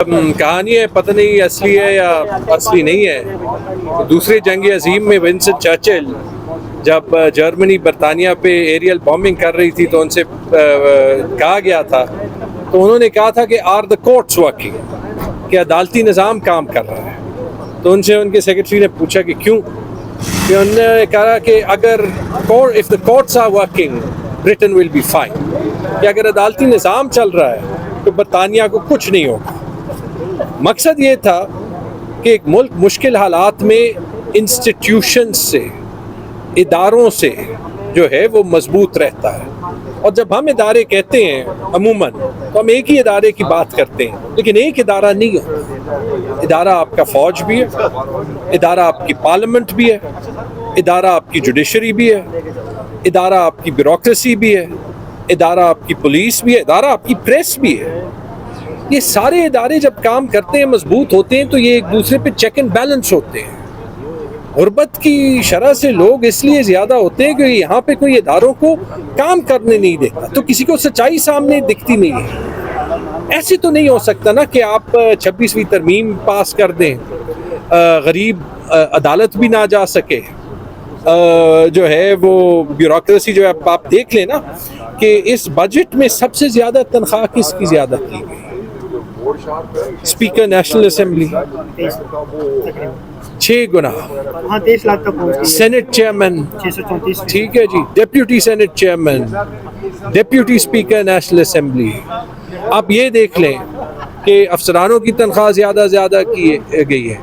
کہانی ہے، پتہ نہیں اصلی ہے یا اصلی نہیں ہے. دوسری جنگ عظیم میں ونسٹن چرچل جب جرمنی برطانیہ پہ ایریل بامبنگ کر رہی تھی تو ان سے کہا گیا تھا، تو انہوں نے کہا تھا کہ آر دا کورٹس ورکنگ، کہ عدالتی نظام کام کر رہا ہے. تو ان سے ان کے سیکرٹری نے پوچھا کہ کیوں؟ کہ انہوں نے کہا کہ اگر if the courts are working Britain will be fine، کہ اگر عدالتی نظام چل رہا ہے تو برطانیہ کو کچھ نہیں ہوگا. مقصد یہ تھا کہ ایک ملک مشکل حالات میں انسٹیٹیوشن سے، اداروں سے جو ہے وہ مضبوط رہتا ہے. اور جب ہم ادارے کہتے ہیں عموماً تو ہم ایک ہی ادارے کی بات کرتے ہیں، لیکن ایک ادارہ نہیں ہوتا. ادارہ آپ کا فوج بھی ہے، ادارہ آپ کی پارلیمنٹ بھی ہے، ادارہ آپ کی جوڈیشری بھی ہے، ادارہ آپ کی بیوروکریسی بھی ہے، ادارہ آپ کی پولیس بھی ہے، ادارہ آپ کی پریس بھی ہے. یہ سارے ادارے جب کام کرتے ہیں، مضبوط ہوتے ہیں، تو یہ ایک دوسرے پہ چیک اینڈ بیلنس ہوتے ہیں. غربت کی شرح سے لوگ اس لیے زیادہ ہوتے ہیں کہ یہاں پہ کوئی اداروں کو کام کرنے نہیں دیتا، تو کسی کو سچائی سامنے دکھتی نہیں ہے. ایسے تو نہیں ہو سکتا نا کہ آپ 26ویں ترمیم پاس کر دیں، غریب عدالت بھی نہ جا سکے، جو ہے وہ بیوروکریسی جو ہے. آپ دیکھ لیں نا کہ اس بجٹ میں سب سے زیادہ تنخواہ کس کی زیادہ کی گئی؟ اسپیکر نیشنل اسمبلی 6 گنا، سینٹ چیئرمین، ٹھیک ہے جی، deputy senate chairman, deputy speaker national assembly. آپ یہ دیکھ لیں کہ افسرانوں کی تنخواہ زیادہ کی گئی ہے.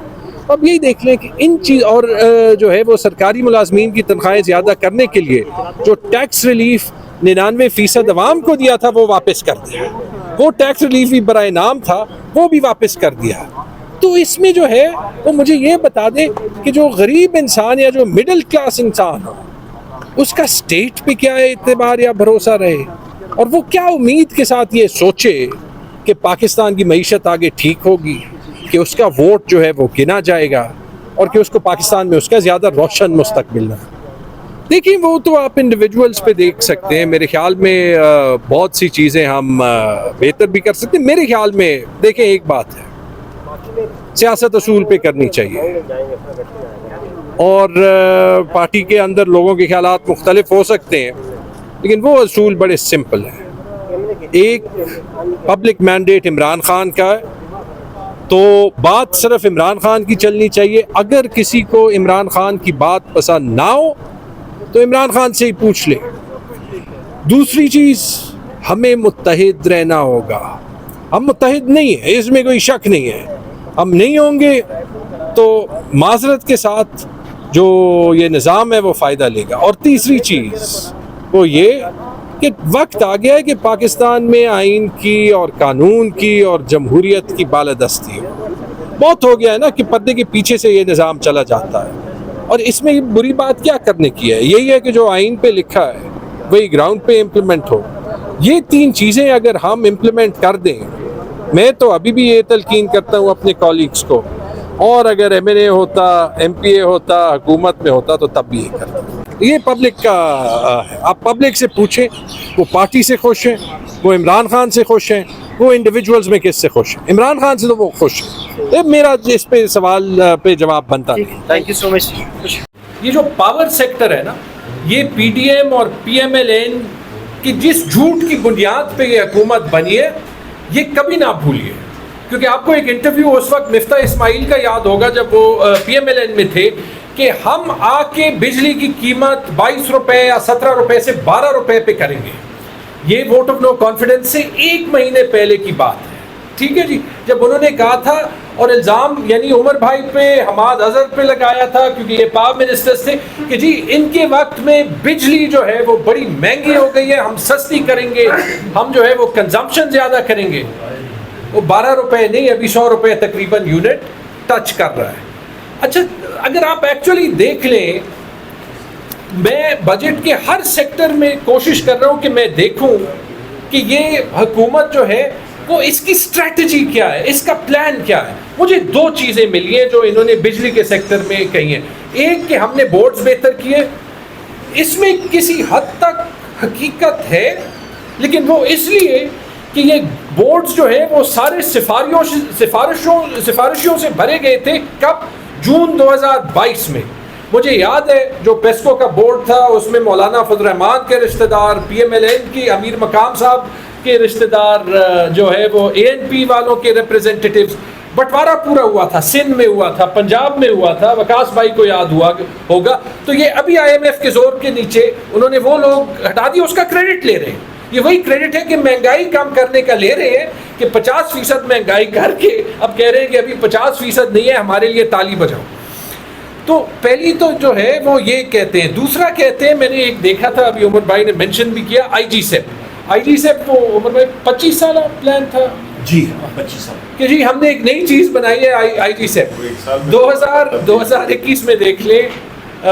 اب یہی دیکھ لیں کہ ان چیز اور جو ہے وہ سرکاری ملازمین کی تنخواہیں زیادہ کرنے کے لیے جو ٹیکس ریلیف 99% عوام کو دیا تھا وہ واپس کر دیا. وہ ٹیکس ریلیف بھی برائے نام تھا، وہ بھی واپس کر دیا. تو اس میں جو ہے وہ مجھے یہ بتا دیں کہ جو غریب انسان یا جو مڈل کلاس انسان ہو، اس کا اسٹیٹ پہ کیا اعتبار یا بھروسہ رہے، اور وہ کیا امید کے ساتھ یہ سوچے کہ پاکستان کی معیشت آگے ٹھیک ہوگی، کہ اس کا ووٹ جو ہے وہ گنا جائے گا، اور کہ اس کو پاکستان میں اس کا زیادہ روشن مستقبل ہے. دیکھیں وہ تو آپ انڈیویجولز پہ دیکھ سکتے ہیں. میرے خیال میں بہت سی چیزیں ہم بہتر بھی کر سکتے ہیں. میرے خیال میں دیکھیں ایک بات ہے، سیاست اصول پہ کرنی چاہیے، اور پارٹی کے اندر لوگوں کے خیالات مختلف ہو سکتے ہیں، لیکن وہ اصول بڑے سمپل ہیں. ایک پبلک مینڈیٹ عمران خان کا ہے تو بات صرف عمران خان کی چلنی چاہیے. اگر کسی کو عمران خان کی بات پسند نہ ہو تو عمران خان سے ہی پوچھ لے. دوسری چیز، ہمیں متحد رہنا ہوگا. ہم متحد نہیں ہیں، اس میں کوئی شک نہیں ہے. ہم نہیں ہوں گے تو معذرت کے ساتھ جو یہ نظام ہے وہ فائدہ لے گا. اور تیسری چیز وہ یہ کہ وقت آ گیا ہے کہ پاکستان میں آئین کی اور قانون کی اور جمہوریت کی بالادستی ہو. بہت ہو گیا ہے نا کہ پردے کے پیچھے سے یہ نظام چلا جاتا ہے، اور اس میں بری بات کیا کرنے کی ہے؟ یہی ہے کہ جو آئین پہ لکھا ہے وہی گراؤنڈ پہ امپلیمنٹ ہو. یہ 3 چیزیں اگر ہم امپلیمنٹ کر دیں، میں تو ابھی بھی یہ تلقین کرتا ہوں اپنے کولیگز کو، اور اگر ایم این اے ہوتا، ایم پی اے ہوتا، حکومت میں ہوتا تو تب بھی یہ کرتا. یہ پبلک کا ہے. آپ پبلک سے پوچھیں، وہ پارٹی سے خوش ہیں، وہ عمران خان سے خوش ہیں، وہ انڈیویجولز میں کس سے خوش ہیں؟ عمران خان سے تو وہ خوش ہیں. میرا اس پہ سوال پہ جواب بنتا نہیں. تھینک یو سو مچ. یہ جو پاور سیکٹر ہے نا، یہ پی ڈی ایم اور پی ایم ایل این کی جس جھوٹ کی بنیاد پہ یہ حکومت بنی ہے، یہ کبھی نہ بھولیے. کیونکہ آپ کو ایک انٹرویو اس وقت مفتاح اسماعیل کا یاد ہوگا جب وہ پی ایم ایل این میں تھے، کہ ہم آ کے بجلی کی قیمت 22 روپے یا 17 روپے سے 12 روپے پہ کریں گے. یہ ووٹ آف نو کانفیڈنس سے 1 مہینے پہلے کی بات ہے، ٹھیک ہے جی. جب انہوں نے کہا تھا اور الزام یعنی عمر بھائی پہ، حماد اظہر پہ لگایا تھا، کیونکہ یہ پاور منسٹرز تھے، کہ جی ان کے وقت میں بجلی جو ہے وہ بڑی مہنگی ہو گئی ہے، ہم سستی کریں گے، ہم جو ہے وہ کنزمپشن زیادہ کریں گے. وہ 12 روپے نہیں، ابھی 100 روپے تقریباً یونٹ ٹچ کر رہا ہے. اچھا، اگر آپ ایکچولی دیکھ لیں، میں بجٹ کے ہر سیکٹر میں کوشش کر رہا ہوں کہ میں دیکھوں کہ یہ حکومت جو ہے وہ اس کی اسٹریٹجی کیا ہے، اس کا پلان کیا ہے. مجھے 2 چیزیں ملی ہیں جو انہوں نے بجلی کے سیکٹر میں کہی ہیں. ایک کہ ہم نے بورڈز بہتر کیے، اس میں کسی حد تک حقیقت ہے، لیکن وہ اس لیے کہ یہ بورڈز جو ہیں وہ سارے سفارشوں سے بھرے گئے تھے. کب؟ جون 2022 میں. مجھے یاد ہے جو پیسکو کا بورڈ تھا اس میں مولانا فضل الرحمان کے رشتہ دار, پی ایم ایل این کی امیر مقام صاحب کے رشتہ دار, جو ہے وہ اے این پی والوں کے ریپریزنٹیٹیوز. بٹوارا پورا ہوا تھا, سندھ میں ہوا تھا, پنجاب میں ہوا تھا, وکاس بھائی کو یاد ہوگا. تو یہ ابھی آئی ایم ایف کے زور کے نیچے انہوں نے وہ لوگ ہٹا دیا, اس کا کریڈٹ لے رہے ہیں. یہ وہی کریڈٹ ہے کہ مہنگائی کم کرنے کا لے رہے ہیں کہ 50% مہنگائی کر کے اب کہہ رہے ہیں کہ ابھی 50% نہیں ہے, ہمارے لیے تالی بجاؤ. تو پہلی تو جو ہے وہ یہ کہتے ہیں. دوسرا کہتے ہیں, میں نے ایک دیکھا تھا ابھی عمر بھائی نے مینشن بھی کیا, آئی جی سیپ وہ عمر بھائی 25 سالہ پلان تھا جی 25 سال کہ جی ہم نے ایک نئی چیز بنائی ہے آئی جی سیپ. 2021 میں دیکھ لیں,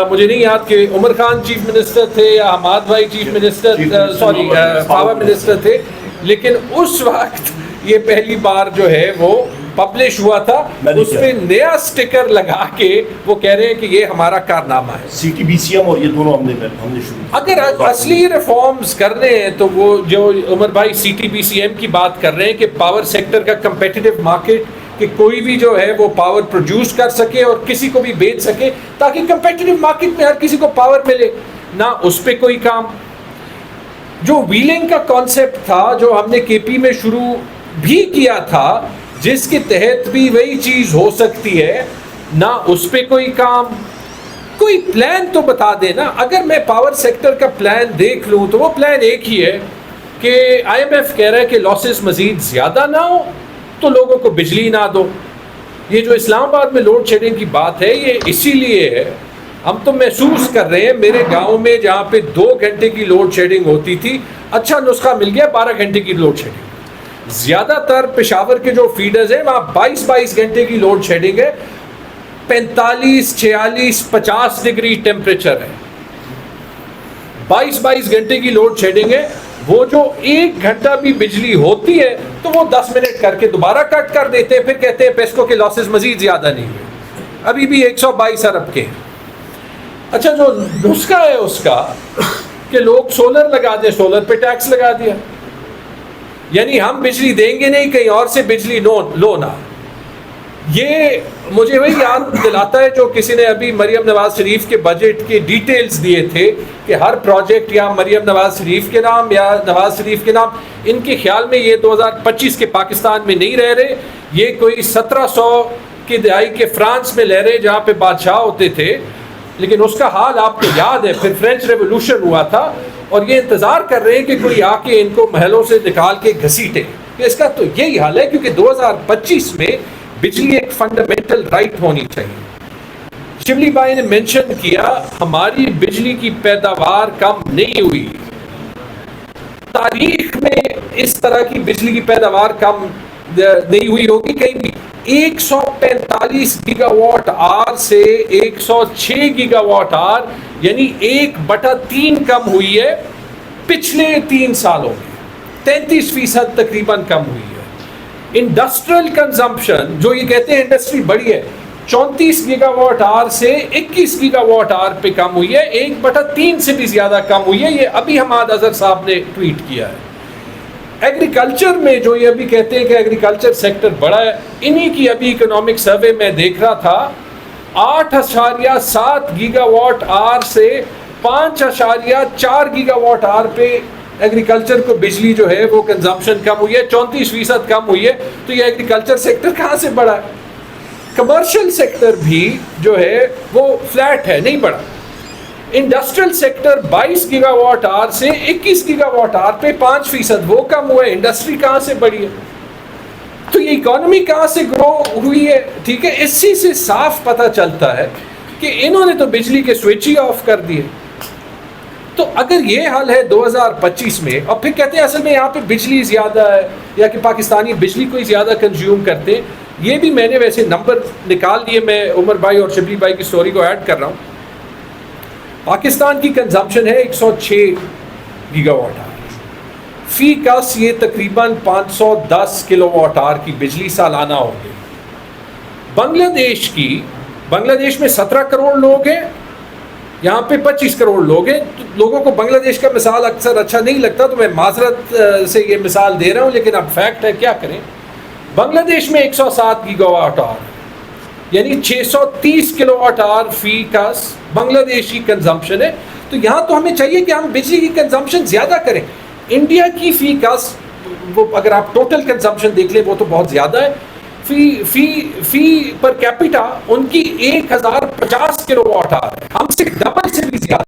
مجھے نہیں یاد کہ عمر خان چیف منسٹر تھے یا حماد بھائی chief minister, sorry power minister تھے, لیکن اس وقت یہ پہلی بار جو ہے وہ پبلش ہوا تھا. اس پہ نیا سٹیکر لگا کے وہ کہہ رہے ہیں کہ یہ ہمارا کارنامہ ہے. C T B C M اور یہ دونوں ہم نے شروع. اگر اصلی ریفارمز کر رہے ہیں تو وہ جو عمر بھائی C T B C M کی بات کر رہے ہیں کہ پاور سیکٹر کا کمپیٹیٹو مارکیٹ, کہ کوئی بھی جو ہے وہ پاور پروڈیوس کر سکے اور کسی کو بھی بیچ سکے تاکہ کمپیٹیٹو مارکیٹ میں ہر کسی کو پاور ملے, نہ اس پہ کوئی کام. جو ویلنگ کا کانسیپٹ تھا جو ہم نے کے پی میں شروع بھی کیا تھا, جس کے تحت بھی وہی چیز ہو سکتی ہے, نہ اس پہ کوئی کام. کوئی پلان تو بتا دے نا. اگر میں پاور سیکٹر کا پلان دیکھ لوں تو وہ پلان ایک ہی ہے کہ آئی ایم ایف کہہ رہا ہے کہ لاسز مزید زیادہ نہ ہو تو لوگوں کو بجلی نہ دو. یہ جو اسلام آباد میں لوڈ شیڈنگ کی بات ہے یہ اسی لیے ہے. ہم تو محسوس کر رہے ہیں, میرے گاؤں میں جہاں پہ 2 گھنٹے کی لوڈ شیڈنگ ہوتی تھی, اچھا نسخہ مل گیا 12 گھنٹے کی لوڈ شیڈنگ. زیادہ تر پشاور کے جو فیڈرز ہیں وہاں 22 گھنٹے کی لوڈ شیڈنگ ہے, 45, 46, 50 ڈگری ٹیمپریچر ہے. 22 گھنٹے کی لوڈ شیڈنگ ہے. وہ جو 1 گھنٹہ بھی بجلی ہوتی ہے تو وہ 10 منٹ کر کے دوبارہ کٹ کر دیتے ہیں, پھر کہتے ہیں پیسکو کے لاسز مزید زیادہ نہیں ہوئے, ابھی بھی 122 ارب کے. اچھا جو نسخہ ہے اس کا کہ لوگ سولر لگا دیں, سولر پہ ٹیکس لگا دیا, یعنی ہم بجلی دیں گے نہیں, کہیں اور سے بجلی لو نہ. یہ مجھے وہی یاد دلاتا ہے جو کسی نے ابھی مریم نواز شریف کے بجٹ کے ڈیٹیلز دیے تھے کہ ہر پروجیکٹ یا مریم نواز شریف کے نام یا نواز شریف کے نام. ان کے خیال میں یہ 2025 کے پاکستان میں نہیں رہ رہے, یہ کوئی 1700 کی دہائی کے فرانس میں لہ رہے جہاں پہ بادشاہ ہوتے تھے. لیکن اس کا حال آپ کو یاد ہے, پھر فرینچ ریولوشن ہوا تھا اور یہ انتظار کر رہے ہیں کہ کوئی آ کے ان کو محلوں سے نکال کے گھسیٹے. اس کا تو یہی حال ہے, کیونکہ 2025 میں بجلی ایک فنڈامنٹل رائٹ ہونی چاہیے. شبلی بھائی نے مینشن کیا ہماری بجلی کی پیداوار کم نہیں ہوئی, تاریخ میں اس طرح کی بجلی کی پیداوار کم نہیں ہوئی ہوگی کہیں بھی. 145 گیگا واٹ آر سے 106 گیگا واٹ آر, یعنی 1/3 کم ہوئی ہے پچھلے 3 سالوں میں. 33% تقریباً کم ہوئی ہے. انڈسٹریل کنزمپشن جو یہ کہتے ہیں انڈسٹری بڑی ہے, 34 گیگا واٹ آر سے 21 گیگا واٹ آر پہ کم ہوئی ہے, 1/3 سے بھی زیادہ کم ہوئی ہے. یہ ابھی حماد اظہر صاحب نے ٹویٹ کیا ہے. ایگریکلچر میں جو یہ ابھی کہتے ہیں کہ ایگریکلچر سیکٹر بڑا ہے, انہی کی ابھی اکنامک سروے میں دیکھ رہا تھا, 8.7 گیگا واٹ آر سے 5.4 گیگا واٹ آر پہ ایگریکلچر کو بجلی جو ہے وہ کنزمپشن کم ہوئی ہے, 34% کم ہوئی ہے. تو یہ ایگریکلچر سیکٹر کہاں سے بڑھا ہے؟ کمرشل سیکٹر بھی جو ہے وہ فلیٹ ہے, نہیں بڑھا. انڈسٹریل سیکٹر 22 گیگا واٹ آر سے 21 گیگا واٹ آر پہ 5% وہ کم ہوا ہے. انڈسٹری کہاں سے بڑھی ہے؟ تو یہ اکانومی کہاں سے گرو ہوئی ہے؟ ٹھیک ہے, اسی سے صاف پتہ چلتا ہے کہ انہوں نے تو بجلی کے سوئچ ہی آف کر دیے. تو اگر یہ حال ہے 2025 میں, اور پھر کہتے ہیں اصل میں یہاں پہ بجلی زیادہ ہے یا کہ پاکستانی بجلی کو ہی زیادہ کنزیوم کرتے ہیں, یہ بھی میں نے ویسے نمبر نکال لیے, میں عمر بھائی اور شبلی بھائی کی سٹوری کو ایڈ کر رہا ہوں. پاکستان کی کنزمپشن ہے 106 گیگا واٹ آر, فی کس یہ تقریباً 510 کلو واٹ آر کی بجلی سالانہ ہوگی. بنگلہ دیش میں 17 کروڑ لوگ ہیں, یہاں پہ 25 کروڑ لوگ ہیں. لوگوں کو بنگلہ دیش کا مثال اکثر اچھا نہیں لگتا تو میں معذرت سے یہ مثال دے رہا ہوں, لیکن اب فیکٹ ہے, کیا کریں. بنگلہ دیش میں 107 گیگا واٹ آور یعنی 630 کلو واٹ آور فی کا بنگلہ دیشی کنزمپشن ہے. تو یہاں تو ہمیں چاہیے کہ ہم بجلی کی کنزمپشن زیادہ کریں. انڈیا کی فی کا وہ اگر آپ ٹوٹل کنزمپشن دیکھ لیں وہ تو بہت زیادہ ہے. فی پر کیپیٹا ان کی 1050 کلو واٹ آور ہے, ہم سے ڈبل سے بھی زیادہ.